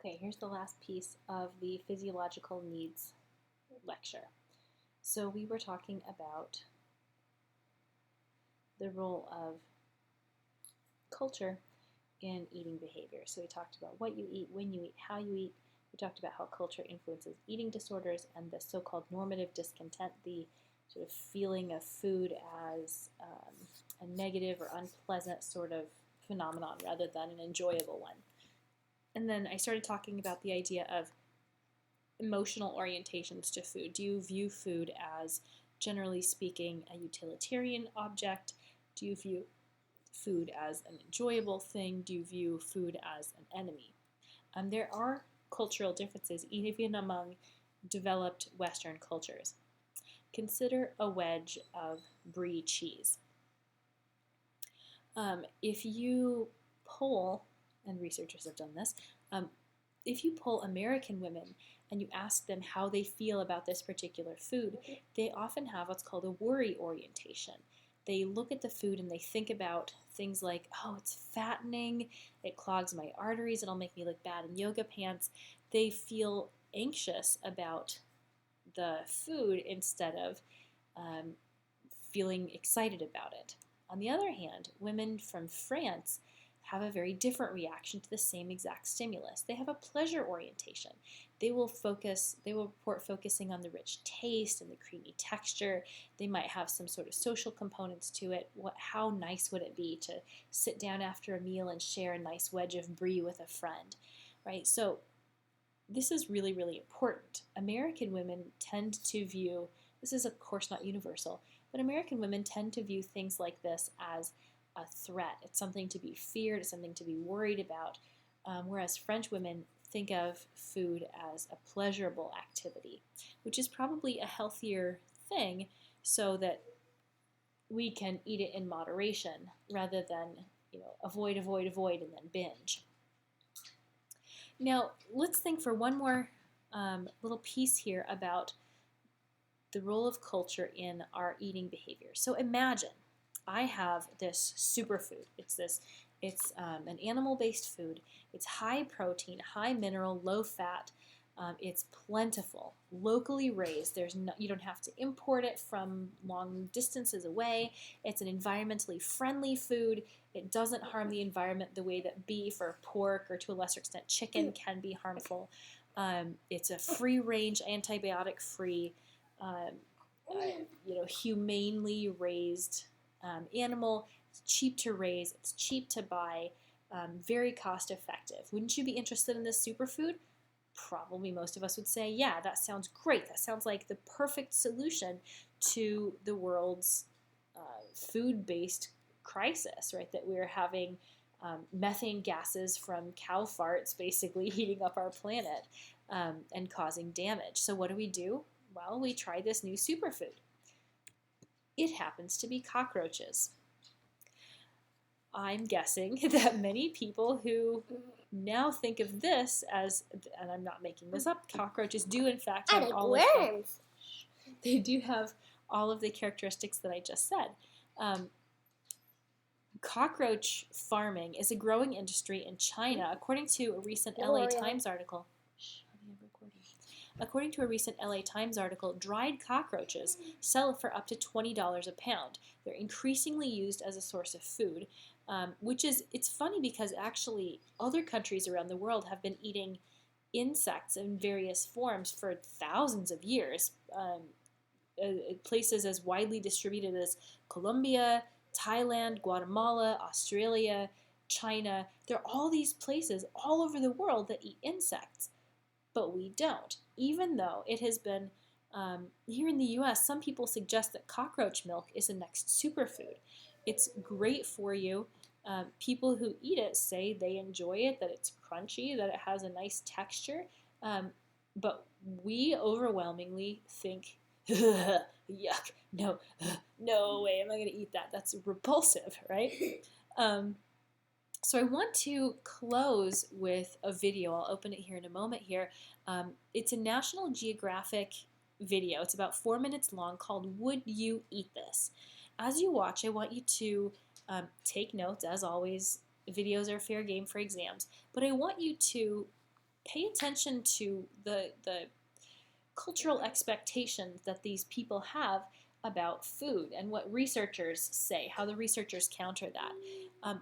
Okay, here's the last piece of the physiological needs lecture. So we were talking about the role of culture in eating behavior. So we talked about what you eat, when you eat, how you eat. We talked about how culture influences eating disorders and the so-called normative discontent, the sort of feeling of food as a negative or unpleasant sort of phenomenon rather than an enjoyable one. And then I started talking about the idea of emotional orientations to food. Do you view food as, generally speaking, a utilitarian object? Do you view food as an enjoyable thing? Do you view food as an enemy? There are cultural differences even among developed Western cultures. Consider a wedge of brie cheese. If you poll, and researchers have done this, if you poll American women and you ask them how they feel about this particular food, they often have what's called a worry orientation. They look at the food and they think about things like, oh, it's fattening, it clogs my arteries, it'll make me look bad in yoga pants. They feel anxious about the food instead of feeling excited about it. On the other hand, women from France have a very different reaction to the same exact stimulus. They have a pleasure orientation. They will report focusing on the rich taste and the creamy texture. They might have some sort of social components to it. How nice would it be to sit down after a meal and share a nice wedge of brie with a friend, right? So this is really, really important. American women tend to view, this is of course not universal, but American women tend to view things like this as a threat. It's something to be feared, it's something to be worried about, whereas French women think of food as a pleasurable activity, which is probably a healthier thing so that we can eat it in moderation rather than avoid, avoid, avoid, and then binge. Now, let's think for one more little piece here about the role of culture in our eating behavior. So imagine I have this superfood. It's an animal-based food. It's high protein, high mineral, low fat. It's plentiful, locally raised. You don't have to import it from long distances away. It's an environmentally friendly food. It doesn't harm the environment the way that beef or pork or to a lesser extent chicken can be harmful. It's a free-range, antibiotic-free, humanely raised animal. It's cheap to raise. It's cheap to buy. Very cost-effective. Wouldn't you be interested in this superfood? Probably most of us would say, yeah, that sounds great. That sounds like the perfect solution to the world's food-based crisis, right? That we're having methane gases from cow farts basically heating up our planet and causing damage. So what do? Well, we try this new superfood. It happens to be cockroaches. I'm guessing that many people who now think of this as, and I'm not making this up, cockroaches do in fact have they do have all of the characteristics that I just said. Cockroach farming is a growing industry in China, according to a recent LA Times article. According to a recent LA Times article, dried cockroaches sell for up to $20 a pound. They're increasingly used as a source of food, it's funny because actually other countries around the world have been eating insects in various forms for thousands of years. Places as widely distributed as Colombia, Thailand, Guatemala, Australia, China. There are all these places all over the world that eat insects, but we don't. Even though it has been, here in the US, some people suggest that cockroach milk is the next superfood. It's great for you. People who eat it say they enjoy it, that it's crunchy, that it has a nice texture, but we overwhelmingly think, yuck, no way am I going to eat that. That's repulsive, right? So I want to close with a video. I'll open it here in a moment here. It's a National Geographic video. It's about 4 minutes long called Would You Eat This? As you watch, I want you to take notes. As always, videos are fair game for exams, but I want you to pay attention to the cultural expectations that these people have about food and what researchers say, how the researchers counter that.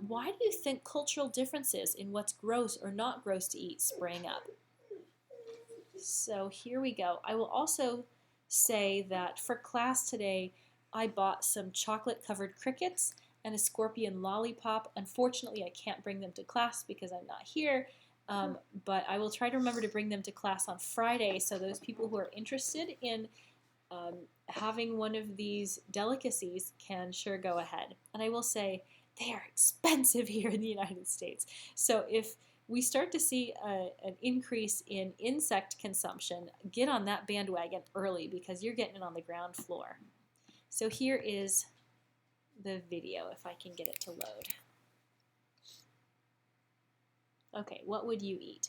Why do you think cultural differences in what's gross or not gross to eat sprang up? So here we go. I will also say that for class today, I bought some chocolate-covered crickets and a scorpion lollipop. Unfortunately, I can't bring them to class because I'm not here, but I will try to remember to bring them to class on Friday, so those people who are interested in having one of these delicacies can sure go ahead. And I will say they are expensive here in the United States. So if we start to see an increase in insect consumption, get on that bandwagon early because you're getting it on the ground floor. So here is the video, if I can get it to load. Okay, what would you eat?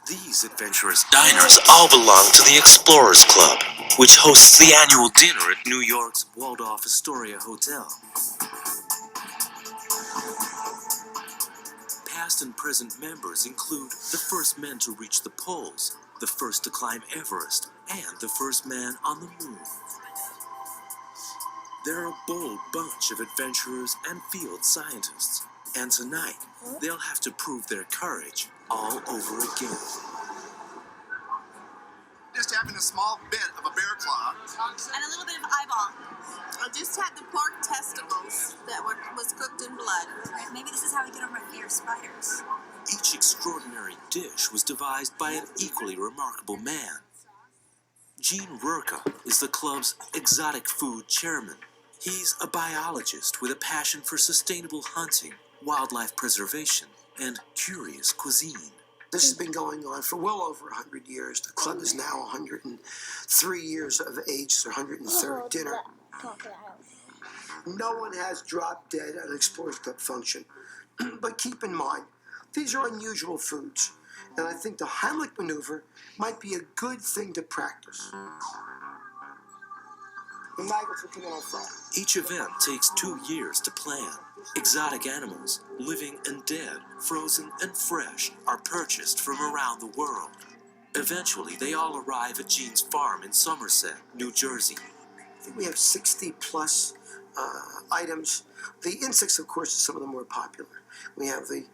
These adventurous diners all belong to the Explorers Club, which hosts the annual dinner at New York's Waldorf Astoria Hotel. Past and present members include the first men to reach the poles, the first to climb Everest, and the first man on the moon. They're a bold bunch of adventurers and field scientists, and tonight they'll have to prove their courage all over again. Just having a small bit of a bear claw. And a little bit of eyeball. I just had the pork testicles that was cooked in blood. Maybe this is how we get over our fear of spiders. Each extraordinary dish was devised by an equally remarkable man. Gene Rurka is the club's exotic food chairman. He's a biologist with a passion for sustainable hunting, wildlife preservation, and curious cuisine. This has been going on for well over 100 years. The club is now 103 years of age. It's their 103rd dinner. No one has dropped dead at an Explorers Club function. But keep in mind, these are unusual foods. And I think the Heimlich maneuver might be a good thing to practice. The maggots will come in on Friday. Each event takes 2 years to plan. Exotic animals, living and dead, frozen and fresh, are purchased from around the world. Eventually, they all arrive at Gene's farm in Somerset, New Jersey. I think we have 60 plus items. The insects, of course, are some of the more popular. We have the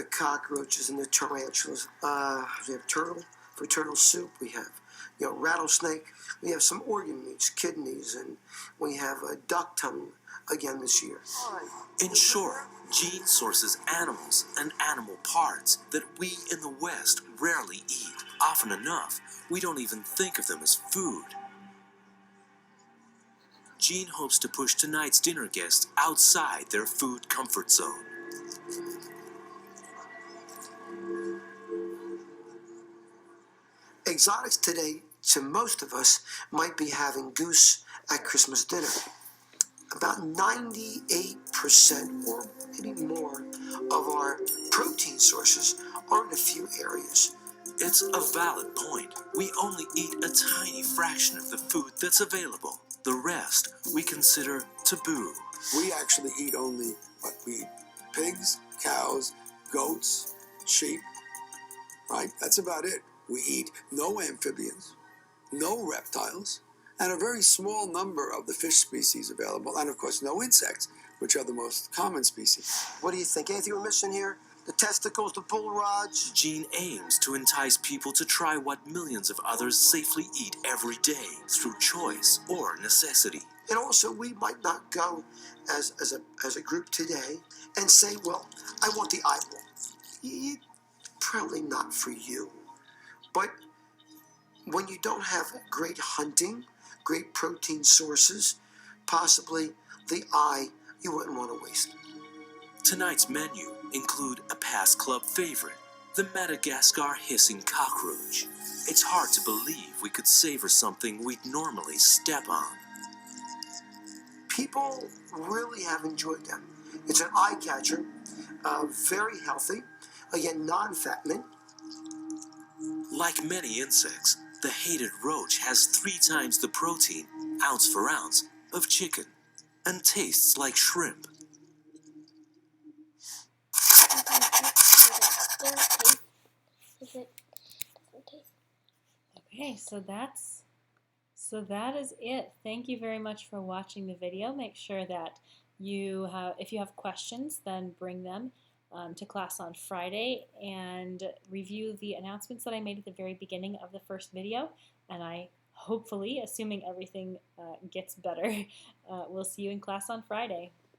cockroaches and the tarantulas. We have turtle for turtle soup. We have rattlesnake. We have some organ meats, kidneys, and we have a duck tongue again this year. In short, Gene sources animals and animal parts that we in the West rarely eat. Often enough, we don't even think of them as food. Gene hopes to push tonight's dinner guests outside their food comfort zone. Exotics today, to most of us, might be having goose at Christmas dinner. About 98% or maybe more of our protein sources are in a few areas. It's a valid point. We only eat a tiny fraction of the food that's available. The rest we consider taboo. We actually eat only what we eat: pigs, cows, goats, sheep, right? That's about it. We eat no amphibians, no reptiles, and a very small number of the fish species available, and of course no insects, which are the most common species. What do you think? Anything we're missing here? The testicles, the bull rods? Gene aims to entice people to try what millions of others safely eat every day through choice or necessity. And also, we might not go as a group today and say, well, I want the eyeball. Probably not for you. But when you don't have great hunting, great protein sources, possibly the eye, you wouldn't want to waste it. Tonight's menu include a past club favorite, the Madagascar hissing cockroach. It's hard to believe we could savor something we'd normally step on. People really have enjoyed them. It's an eye catcher, very healthy, again, non-fattening. Like many insects, the hated roach has 3 times the protein, ounce for ounce, of chicken. and tastes like shrimp. Okay, so that is it. Thank you very much for watching the video. Make sure that if you have questions, then bring them to class on Friday, and review the announcements that I made at the very beginning of the first video. And I hopefully, assuming everything gets better, we'll see you in class on Friday.